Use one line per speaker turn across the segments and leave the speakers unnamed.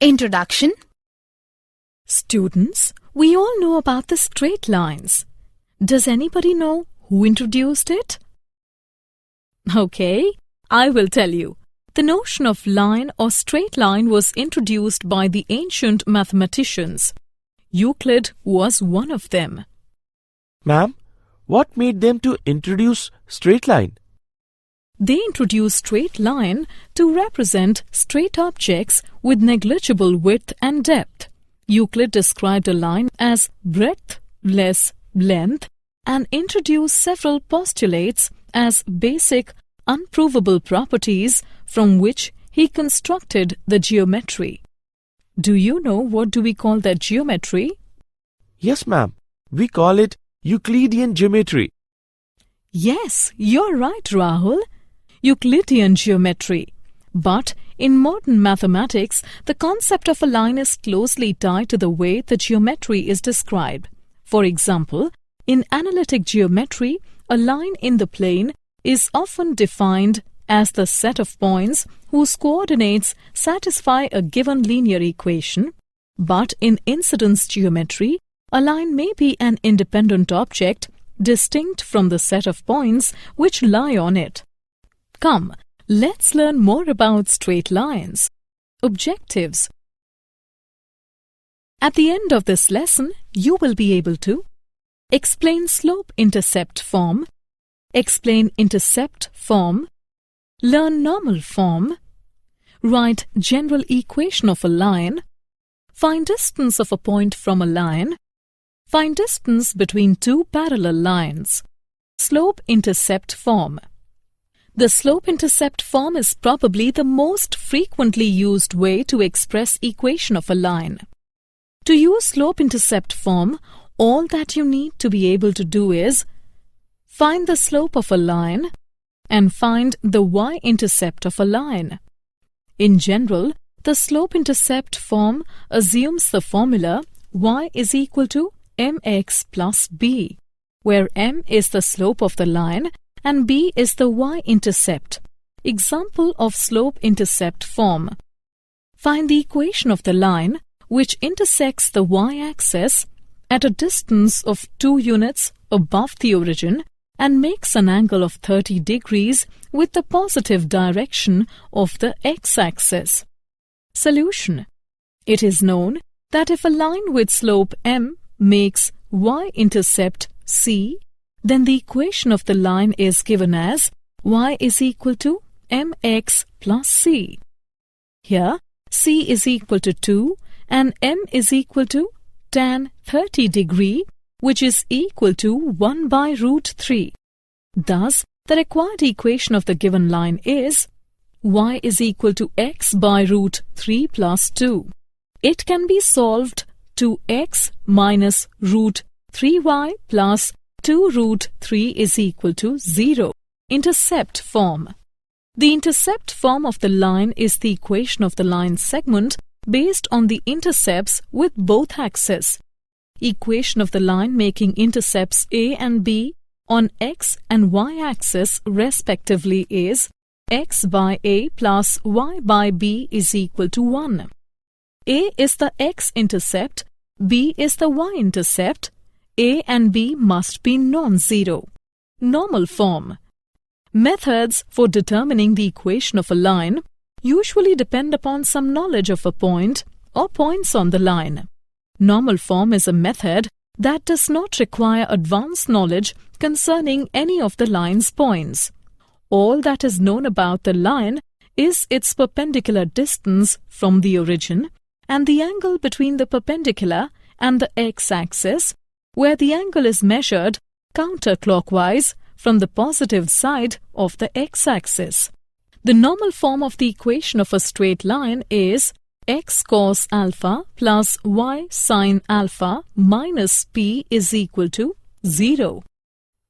Introduction.
Students, we all know about the straight lines. Does anybody know who introduced it? Okay, I will tell you. The notion of line or straight line was introduced by the ancient mathematicians. Euclid was one of them.
Ma'am, what made them to introduce straight line?
They introduced straight line to represent straight objects with negligible width and depth. Euclid described a line as breadth less length and introduced several postulates as basic, unprovable properties from which he constructed the geometry. Do you know what do we call that geometry?
Yes, ma'am. We call it Euclidean geometry.
Yes, you're right, Rahul. Euclidean geometry. But in modern mathematics, the concept of a line is closely tied to the way the geometry is described. For example, in analytic geometry, a line in the plane is often defined as the set of points whose coordinates satisfy a given linear equation. But in incidence geometry, a line may be an independent object distinct from the set of points which lie on it. Come, let's learn more about straight lines. Objectives. At the end of this lesson, you will be able to explain slope-intercept form, explain intercept form, learn normal form, write general equation of a line, find distance of a point from a line, find distance between two parallel lines. Slope-intercept form. The slope-intercept form is probably the most frequently used way to express equation of a line. To use slope-intercept form, all that you need to be able to do is find the slope of a line and find the y-intercept of a line. In general, the slope-intercept form assumes the formula y is equal to mx plus b, where m is the slope of the line and b is the y-intercept. Example of slope-intercept form. Find the equation of the line which intersects the y-axis at a distance of 2 units above the origin and makes an angle of 30 degrees with the positive direction of the x-axis. Solution. It is known that if a line with slope m makes y-intercept c, then the equation of the line is given as y is equal to mx plus c. Here, c is equal to 2 and m is equal to tan 30 degree, which is equal to 1 by root 3. Thus, the required equation of the given line is y is equal to x by root 3 plus 2. It can be solved to x minus root 3y plus 2 root 3 is equal to 0. Intercept form. The intercept form of the line is the equation of the line segment based on the intercepts with both axes. Equation of the line making intercepts a and b on x and y axis respectively is x by a plus y by b is equal to 1. A is the x-intercept, b is the y-intercept. A and b must be non-zero. Normal form. Methods for determining the equation of a line usually depend upon some knowledge of a point or points on the line. Normal form is a method that does not require advanced knowledge concerning any of the line's points. All that is known about the line is its perpendicular distance from the origin and the angle between the perpendicular and the x-axis, where the angle is measured counterclockwise from the positive side of the x-axis. The normal form of the equation of a straight line is x cos alpha plus y sin alpha minus p is equal to 0,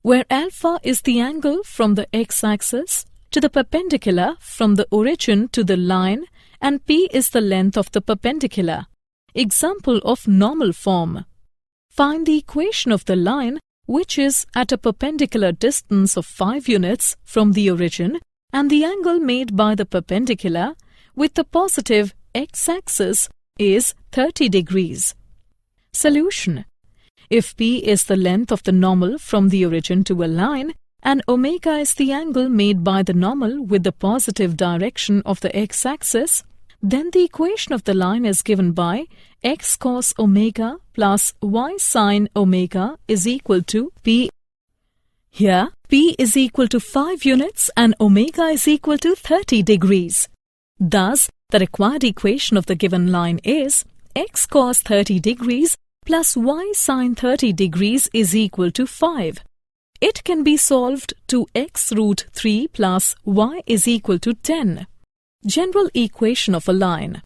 where alpha is the angle from the x-axis to the perpendicular from the origin to the line and p is the length of the perpendicular. Example of normal form. Find the equation of the line which is at a perpendicular distance of 5 units from the origin and the angle made by the perpendicular with the positive x-axis is 30 degrees. Solution. If P is the length of the normal from the origin to a line and omega is the angle made by the normal with the positive direction of the x-axis, then the equation of the line is given by x cos omega plus y sin omega is equal to P. Here, P is equal to 5 units and omega is equal to 30 degrees. Thus, the required equation of the given line is x cos 30 degrees plus y sin 30 degrees is equal to 5. It can be solved to x root 3 plus y is equal to 10. General equation of a line.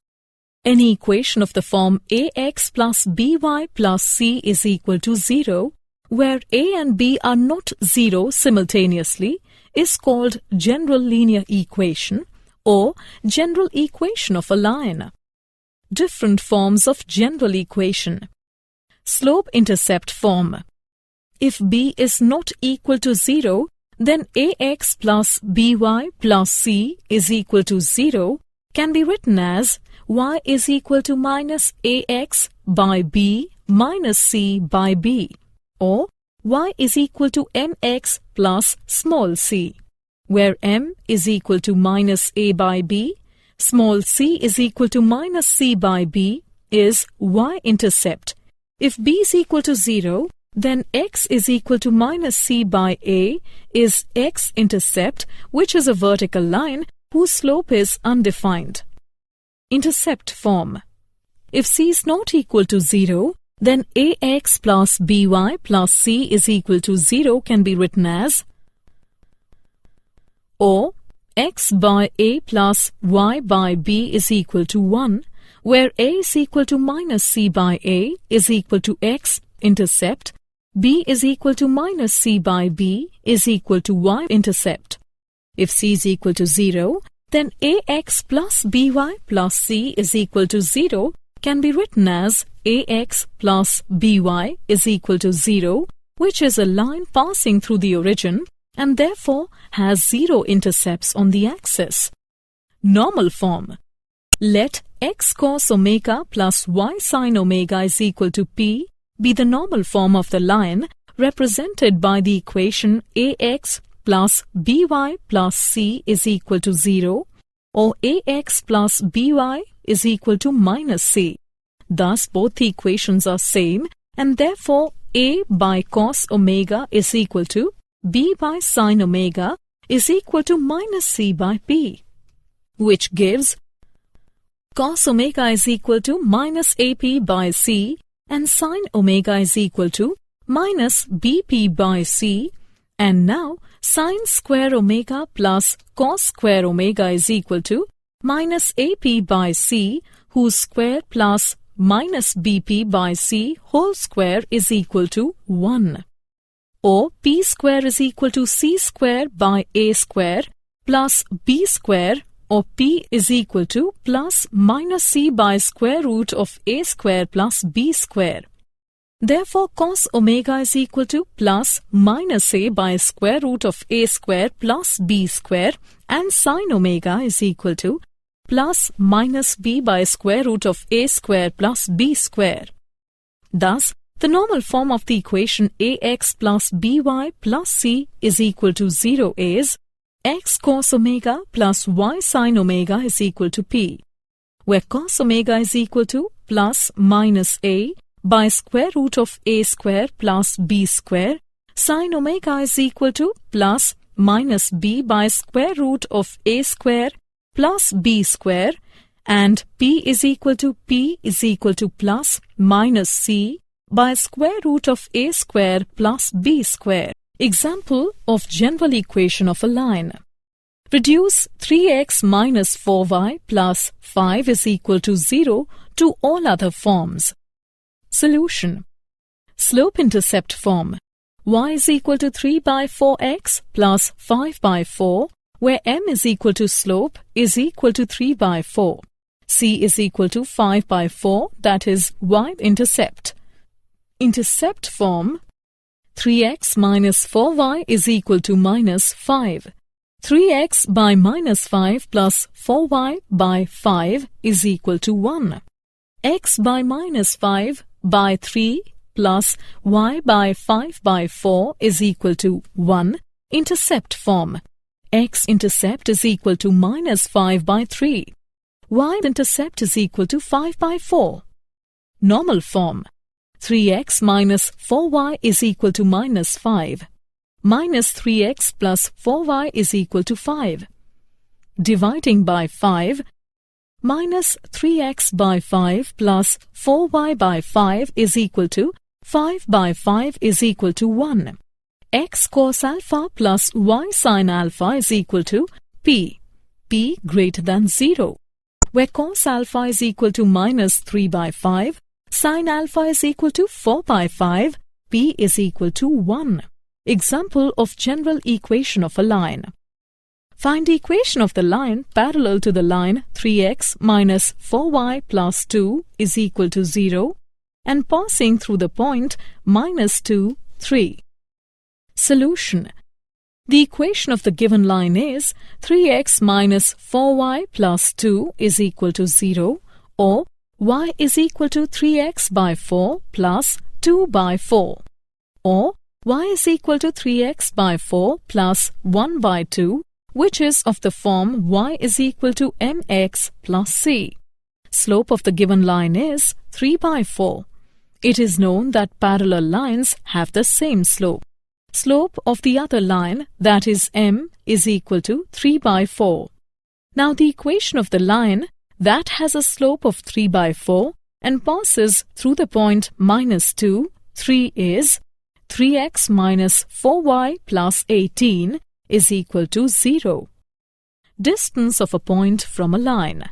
Any equation of the form ax plus by plus c is equal to 0, where a and b are not 0 simultaneously, is called general linear equation or general equation of a line. Different forms of general equation. Slope-intercept form. If b is not equal to 0, then ax plus by plus c is equal to 0 can be written as y is equal to minus ax by b minus c by b, or y is equal to mx plus small c, where m is equal to minus a by b, small c is equal to minus c by b is y-intercept. If b is equal to 0, then x is equal to minus c by a is x-intercept, which is a vertical line whose slope is undefined. Intercept form. If c is not equal to 0, then ax plus by plus c is equal to 0 can be written as, or x by a plus y by b is equal to 1, where a is equal to minus c by a is equal to x-intercept, b is equal to minus c by b is equal to y-intercept. If c is equal to 0, then ax plus by plus c is equal to 0 can be written as ax plus by is equal to 0, which is a line passing through the origin and therefore has 0 intercepts on the axis. Normal form. Let x cos omega plus y sin omega is equal to p be the normal form of the line represented by the equation ax plus by plus c is equal to 0 or ax plus by is equal to minus c. Thus both the equations are same and therefore a by cos omega is equal to b by sin omega is equal to minus c by p, which gives cos omega is equal to minus ap by c and sin omega is equal to minus bp by c, and now sin square omega plus cos square omega is equal to minus ap by c whose square plus minus bp by c whole square is equal to 1. Or p square is equal to c square by a square plus b square, or p is equal to plus minus c by square root of a square plus b square. Therefore, cos omega is equal to plus minus a by square root of a square plus b square, and sin omega is equal to plus minus b by square root of a square plus b square. Thus, the normal form of the equation ax plus by plus c is equal to 0 is x cos omega plus y sin omega is equal to p, where cos omega is equal to plus minus a by square root of a square plus b square, sin omega is equal to plus minus b by square root of a square plus b square, and p is equal to plus minus c by square root of a square plus b square. Example of general equation of a line. Reduce 3x minus 4y plus 5 is equal to 0 to all other forms. Solution. Slope-intercept form. Y is equal to 3 by 4x plus 5 by 4, where m is equal to slope is equal to 3 by 4. C is equal to 5 by 4, that is y-intercept. Intercept form. 3x minus 4y is equal to minus 5. 3x by minus 5 plus 4y by 5 is equal to 1. x by minus 5 by 3 plus y by 5 by 4 is equal to 1. Intercept form. X-intercept is equal to minus 5 by 3. Y-intercept is equal to 5 by 4. Normal form. 3x minus 4y is equal to minus 5. Minus 3x plus 4y is equal to 5. Dividing by 5. Minus 3x by 5 plus 4y by 5 is equal to 5 by 5 is equal to 1. X cos alpha plus y sin alpha is equal to p. P greater than 0. Where cos alpha is equal to minus 3 by 5, sin alpha is equal to 4 by 5, p is equal to 1. Example of general equation of a line. Find the equation of the line parallel to the line 3x minus 4y plus 2 is equal to 0 and passing through the point minus 2, 3. Solution. The equation of the given line is 3x minus 4y plus 2 is equal to 0 or y is equal to 3x by 4 plus 2 by 4 or y is equal to 3x by 4 plus 1 by 2, which is of the form y is equal to mx plus c. Slope of the given line is 3 by 4. It is known that parallel lines have the same slope. Slope of the other line, that is m, is equal to 3 by 4. Now the equation of the line that has a slope of 3 by 4 and passes through the point minus 2, 3 is 3x minus 4y plus 18 is equal to 0. Distance of a point from a line.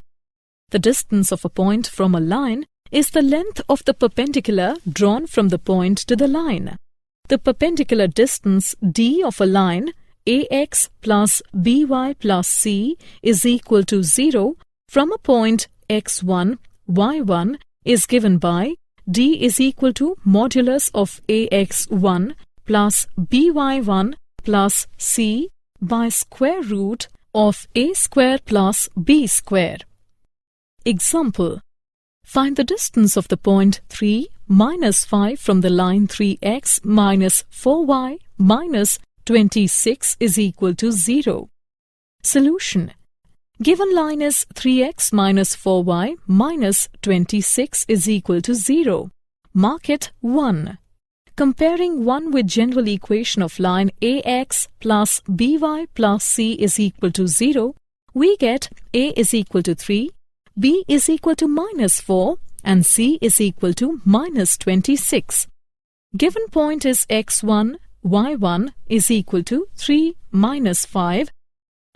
The distance of a point from a line is the length of the perpendicular drawn from the point to the line. The perpendicular distance d of a line ax plus by plus c is equal to 0 from a point x1, y1 is given by d is equal to modulus of ax1 plus by1 plus c by square root of a square plus b square. Example. Find the distance of the point 3 minus 5 from the line 3x minus 4y minus 26 is equal to 0. Solution. Given line is 3x minus 4y minus 26 is equal to 0. Mark it 1. Comparing 1 with general equation of line ax plus by plus c is equal to 0, we get a is equal to 3, b is equal to minus 4 and c is equal to minus 26. Given point is x1, y1 is equal to 3 minus 5.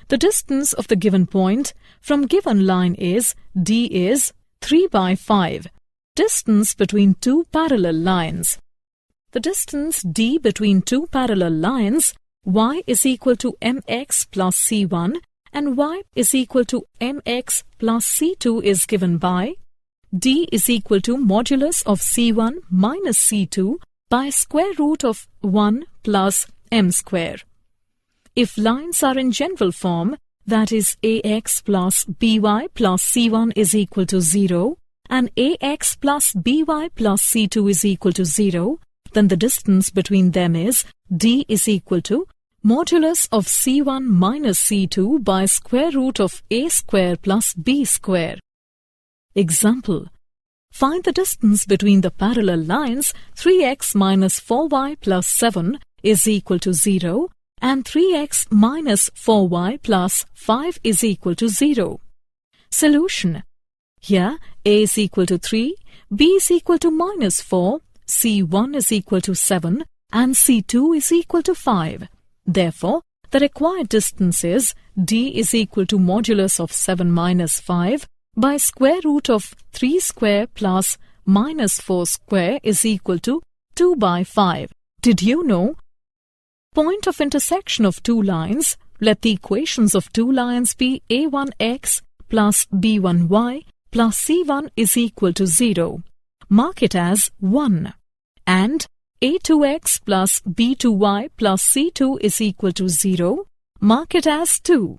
The distance of the given point from given line is d is 3 by 5. Distance between two parallel lines. The distance d between two parallel lines y is equal to mx plus c1 and y is equal to mx plus c2 is given by d is equal to modulus of c1 minus c2 by square root of 1 plus m square. If lines are in general form, that is ax plus by plus c1 is equal to 0 and ax plus by plus c2 is equal to 0, then the distance between them is d is equal to modulus of c1 minus c2 by square root of a square plus b square. Example. Find the distance between the parallel lines 3x minus 4y plus 7 is equal to 0 and 3x minus 4y plus 5 is equal to 0. Solution. Here a is equal to 3, b is equal to minus 4, c1 is equal to 7 and c2 is equal to 5. Therefore, the required distance is d is equal to modulus of 7 minus 5 by square root of 3 square plus minus 4 square is equal to 2 by 5. Did you know? Point of intersection of two lines, let the equations of two lines be a1x plus b1y plus c1 is equal to 0. Mark it as 1. And a2x plus b2y plus c2 is equal to 0. Mark it as 2.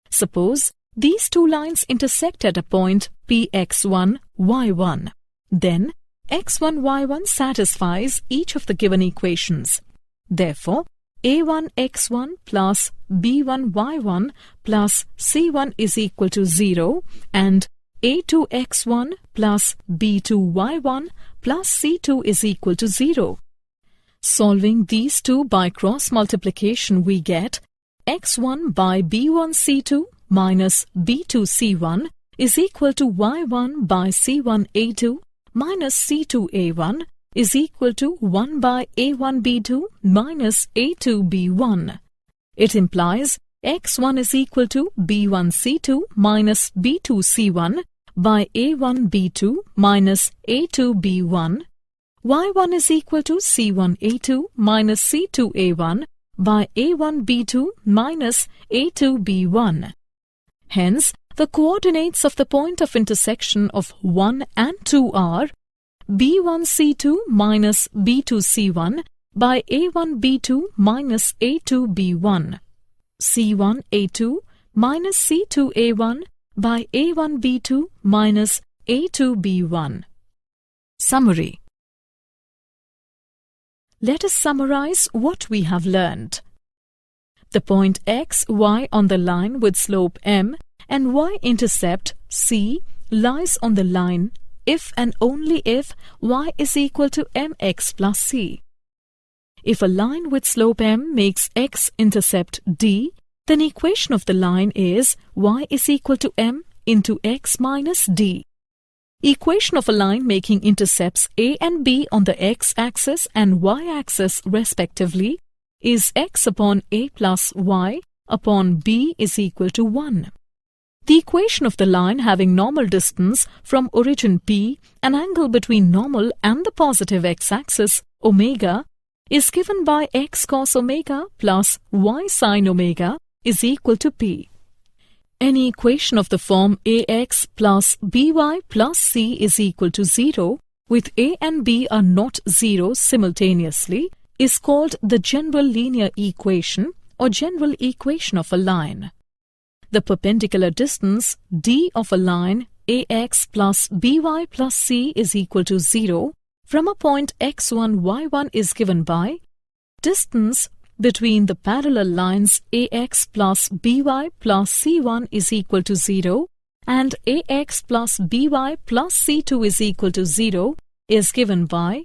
Suppose these two lines intersect at a point px1, y1. Then x1, y1 satisfies each of the given equations. Therefore, a1 x1 plus b1 y1 plus c1 is equal to 0 and a2 x1 plus b2 y1 plus c2 is equal to 0. Solving these two by cross multiplication, we get x1 by b1 c2 minus b2 c1 is equal to y1 by c1 a2 minus c2 a1 is equal to 1 by a1 b2 minus a2 b1. It implies x1 is equal to b1 c2 minus b2 c1 by a1 b2 minus a2 b1. y1 is equal to c1 a2 minus c2 a1 by a1 b2 minus a2 b1. Hence, the coordinates of the point of intersection of 1 and 2 are b1 c2 minus b2 c1 by a1 b2 minus a2 b1, c1 a2 minus c2 a1 by a1 b2 minus a2 b1. Summary. Let us summarize what we have learned. The point x, y on the line with slope m and y-intercept c lies on the line if and only if y is equal to mx plus c. If a line with slope m makes x-intercept d, then equation of the line is y is equal to m into x minus d. Equation of a line making intercepts a and b on the x-axis and y-axis respectively is x upon a plus y upon b is equal to 1. The equation of the line having normal distance from origin P and angle between normal and the positive x-axis omega is given by x cos omega plus y sin omega is equal to P. Any equation of the form ax plus by plus c is equal to 0 with a and b are not 0 simultaneously is called the general linear equation or general equation of a line. The perpendicular distance d of a line ax plus by plus c is equal to 0 from a point x1, y1 is given by distance between the parallel lines ax plus by plus c1 is equal to 0 and ax plus by plus c2 is equal to 0 is given by